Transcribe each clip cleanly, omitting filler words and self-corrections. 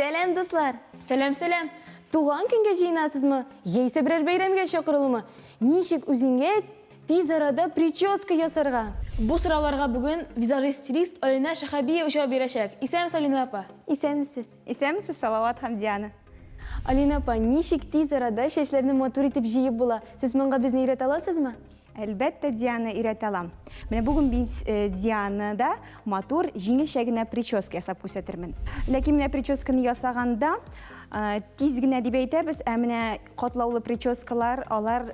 Selam dostlar. Selam. Туған күнге жиынасызмы? Ейсі бірер бейремге шақырылымы? Нешік өзіңе тез арада прическа ясарға? Bu sıralarga bugün vizajist-stilist Alina Şahabiyeva cevap verecek. İsem Alina apa? İsәмісіз. Исәмсіз, Салават Хамдияны. Алина апа, нешік тез арада шешлеріні матур етіп жиып бола? Сіз мұнға бізні үйрет аласыз ма? Әлбәттә, Диана үйрәтә алам. Менә бүген без Дианада матур җиңел шәгенә прическа ясап күрсәтермен. Ләкин менә прическаны ясаганда тиз генә дип әйтәбез, ә менә катлаулы прическалар, алар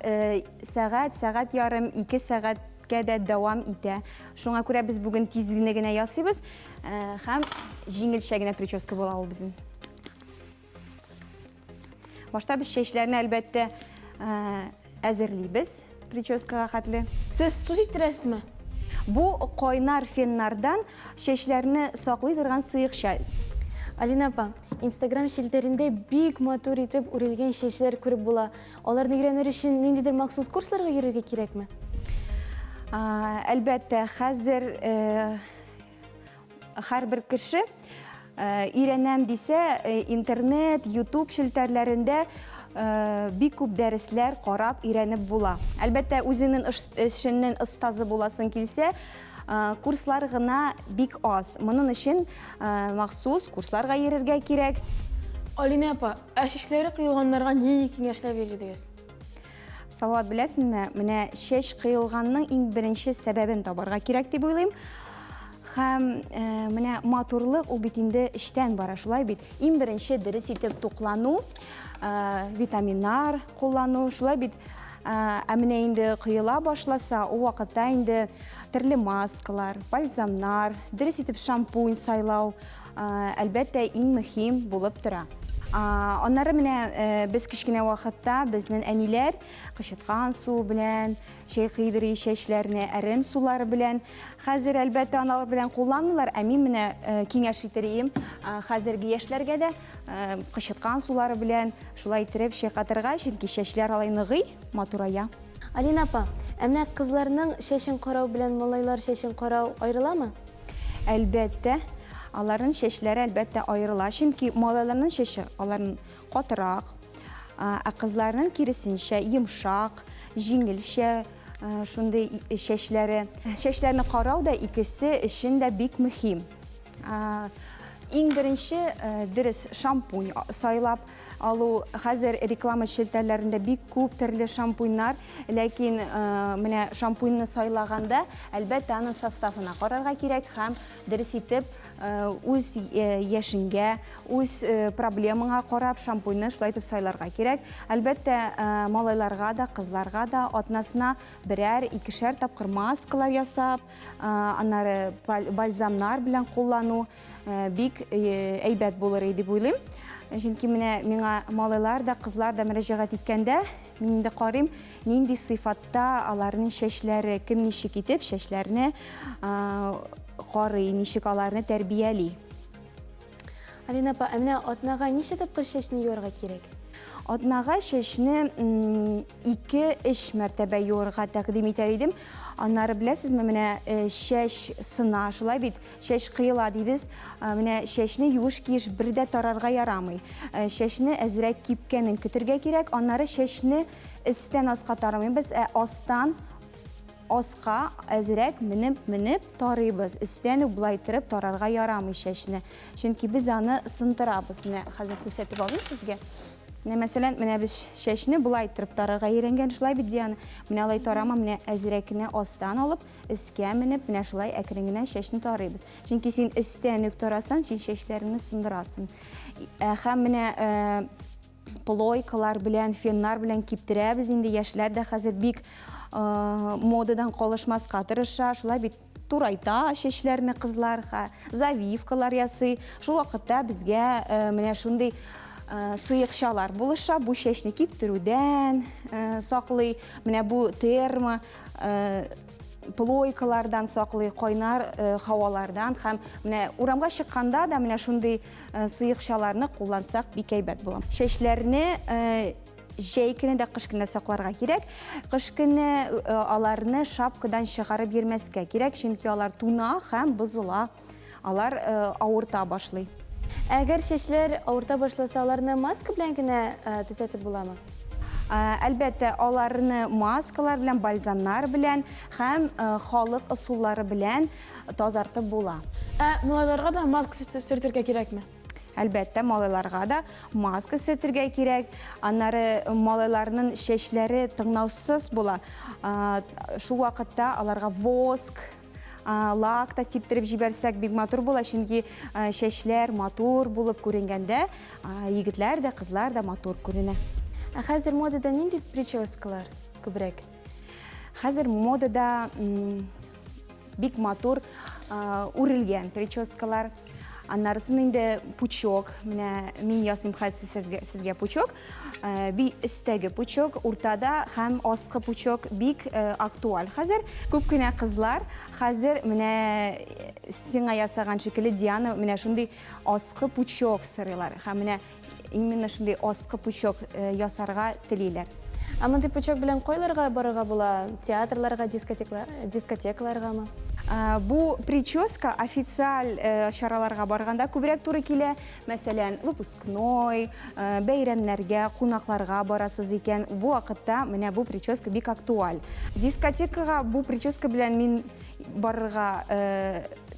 сәгать ярым, 2 сәгатькә дә дәвам итә. Шуңа күрә без бүген тиз генә ясыйбыз һәм җиңел шәгенә прическа була ул безнең. Башта без чәчләрне әлбәттә әзерлибез прическага хәтле. Siz su сиптерәсезме? Бу кайнар феннардан чәчләрне саклый торган сыйыкча. Алина апа, Instagram шелтерінде бик матур етіп үрелген шешлер көріп бола. Оларды үйренер үшін нендейдер мақсус курсларға йөрергә кирәкме? Әлбәттә, хәзер һәрбер кеше өйрәнәм дисә, интернет, YouTube шелтәрләрендә бик күп дәресләр карап өйрәнеп була. Әлбәттә, үзенең эшенең остазы буласын килсә, курслар гына бик аз. Моның өчен махсус курсларга йөрергә кирәк. Alina apa, әшешләре кыйылганнарга ни киңәшләр бирдегез? Салават, беләсеңме, менә чәч кыйылганның иң беренче сәбәбен табарга кирәк дип уйлыйм. Һәм менә матурлык ул бит инде эштән бара, шулай бит. Иң беренче дөрес итеп туклану, витаминнар куллану, шулай бит. Ә менә инде кыйыла башласа, ул вакытта инде төрле маскалар, бальзамнар, дөрес итеп шампунь сайлау, әлбәттә иң мөһим булып тора. Аннары менә без кичкенә вакытта безнең әниләр кычыткан су белән, чәй кыйдырый чәчләрне әрем сулары белән, хәзер әлбәттә аналар белән кулланмыйлар, ә мин менә киңәш итерим хәзерге яшьләргә дә кычыткан сулары белән шулай итеп чәй катырга, чөнки чәчләр алай ныгый, матурая. Алина апа, әмнә кызларның шешен карау белән малайлар шешен карау аерыламы? Әлбәттә, аларның чәчләре әлбәттә аерыла, чөнки малайларның чәче аларның катырак, ә кызларның киресенчә йомшак, җиңелчә шундый чәчләре. Чәчләрне карау да икесе өчен дә бик мөһим. Иң беренче дөрес шампунь сайлап алу. Хәзер реклама шелтәрләрендә бик күп төрле шампуньнар, ләкин менә шампуньны сайлаганда әлбәттә аның составына карарга кирәк һәм дөрес итеп үз яшеңгә, үз проблемаңа карап шампуньны шулай итеп сайларга кирәк. Әлбәттә, малайларга да, кызларга да атнасына берәр, икешәр тапкыр маскалар ясап, аннары бальзамнар белән куллану бик әйбәт булыр дип уйлыйм. Чөнки менә миңа малайлар да, кызлар да мөрәҗәгать иткәндә, мин инде карыйм, нинди сыйфатта аларның чәчләре, кем ничек итеп чәчләрне карый, ничек аларны тәрбияли. Алина апа, әмнә атнага ничә тапкыр шешне юарга кирәк? Атнага чәчне 2-3 мәртәбә юарга тәкъдим итәр идем. Аннары беләсезме, менә чәч сына, шулай бит, чәч кыйыла дибез. Менә чәчне юеш киеш бердә тарарга ярамый. Чәчне әзрәк кипкәнен көтәргә кирәк. Аннары чәчне истән аска тарамыйбыз, астан аска әзрәк менеп тарыйбыз. Истән үк булай итеп тарарга ярамый чәчне. Чөнки без аны сындырабыз. Менә хәзер күрсәтеп алам сезгә. Мәсәлән, менә без чәчне булай итеп тарарга өйрәнгән, шулай бит Диана. Менә алай тарама, менә әзрәкне астан алып, искә менеп, менә шулай әкрен генә чәчне тарыйбыз. Чөнки син истән үк тарасаң, син чәчләреңне сындырасың. Һәм менә плойкалар белән, феннар белән киптерәбез. Инде яшьләр дә хәзер бик модадан калышмаска тырыша, шулай бит турайта чәчләрне кызларга, завивкалар ясый. Шул вакытта безгә менә шундый сыйыкчалар булыша, бу чәчне киптерүдән саклый, менә бу термо плойкалардан саклый, кайнар һавалардан һәм менә урамга чыкканда да менә шундый сыйыкчаларны куллансак бик әйбәт була. Чәчләрне җәй көне дә кыш көне сакларга кирәк. Кыш көне аларны шапкадан чыгарып йөрмәскә кирәк, чөнки алар туна һәм бозыла. Алар авырта башлый. Әгәр чәчләр авырта башласа, аларны маска белән генә төзәтеп буламы? Әлбәттә, аларны маскалар белән, бальзамнар белән һәм халык ысуллары белән тазартып була. Малайларга да маска сөртергә кирәкме? Әлбәттә, малайларга да маска сөртергә кирәк. Аннары малайларның чәчләре тыңнаусыз була. Шул вакытта аларга воск, лак та сиптереп җибәрсәк бик матур була, чөнки чәчләр матур булып күренгәндә, егетләр дә, кызлар да матур күренә. Хәзер модада нинди прическалар күбрәк? Хәзер модада бик матур үрелгән прическалар. Аннарысын инде пучок, менә мин ясыйм хәзер сезгә пучок. Би өстәге пучок, уртада һәм аскы пучок бик актуаль хәзер. Күп кенә кызлар хәзер менә сиңа ясаган шикелле Диана менә шундый аскы пучок сырыйлар. Һәм менә именно шундый аскы пучок ясарга телиләр. Мондай пучок белән кайларга барырга була? Театрларга, дискотекаларгамы? Бу прическа официаль чараларга барганда күбрәк туры килә. Мәсәлән, выпускной, бәйрәмнәргә, кунакларга барасыз икән. Бу вакытта менә бу прическа бик актуаль. Дискотекага бу прическа белән мин барырга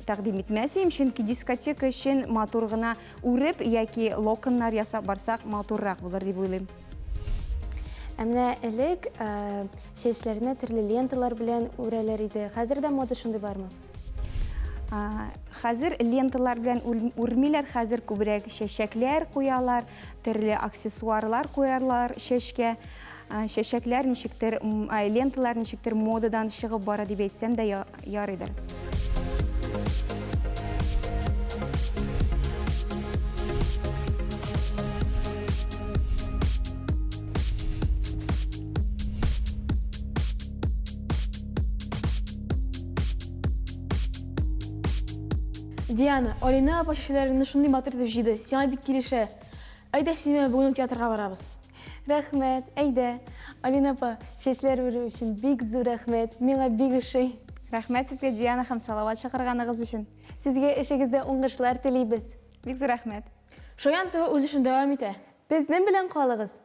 тәкъдим итмәсем, чөнки дискотека өчен матур гына үреп яки локоннар ясап барсак матуррак булыр дип уйлыйм. Менә элек чәчләренә төрле ленталар белән үрәләр иде. Хәзер дә мода шундый бармы? Хәзер ленталар белән үрмиләр, хәзер күбрәк чәчәкләр куялар, төрле аксессуарлар куярлар чәчкә. Чәчәкләр ничектер, ленталар ничектер модадан чыгып бара дип әйтсәм дә ярыйдыр. Диана, Алина апа чәчләреңне шундый матур итеп җыйды. Сиңа бик килешә. Әйдә сине бүген театрга барабыз. Рәхмәт, әйдә. Алина апа, чәчләр үрү өчен бик зур рәхмәт. Миңа бик ошый. Рәхмәт сезгә, Диана, һәм Салават чакырганыгыз өчен. Сезгә эшегездә уңышлар телибез. Бик зур рәхмәт. Шаян ТВ үз эшен дәвам итә. Безнең белән калыгыз.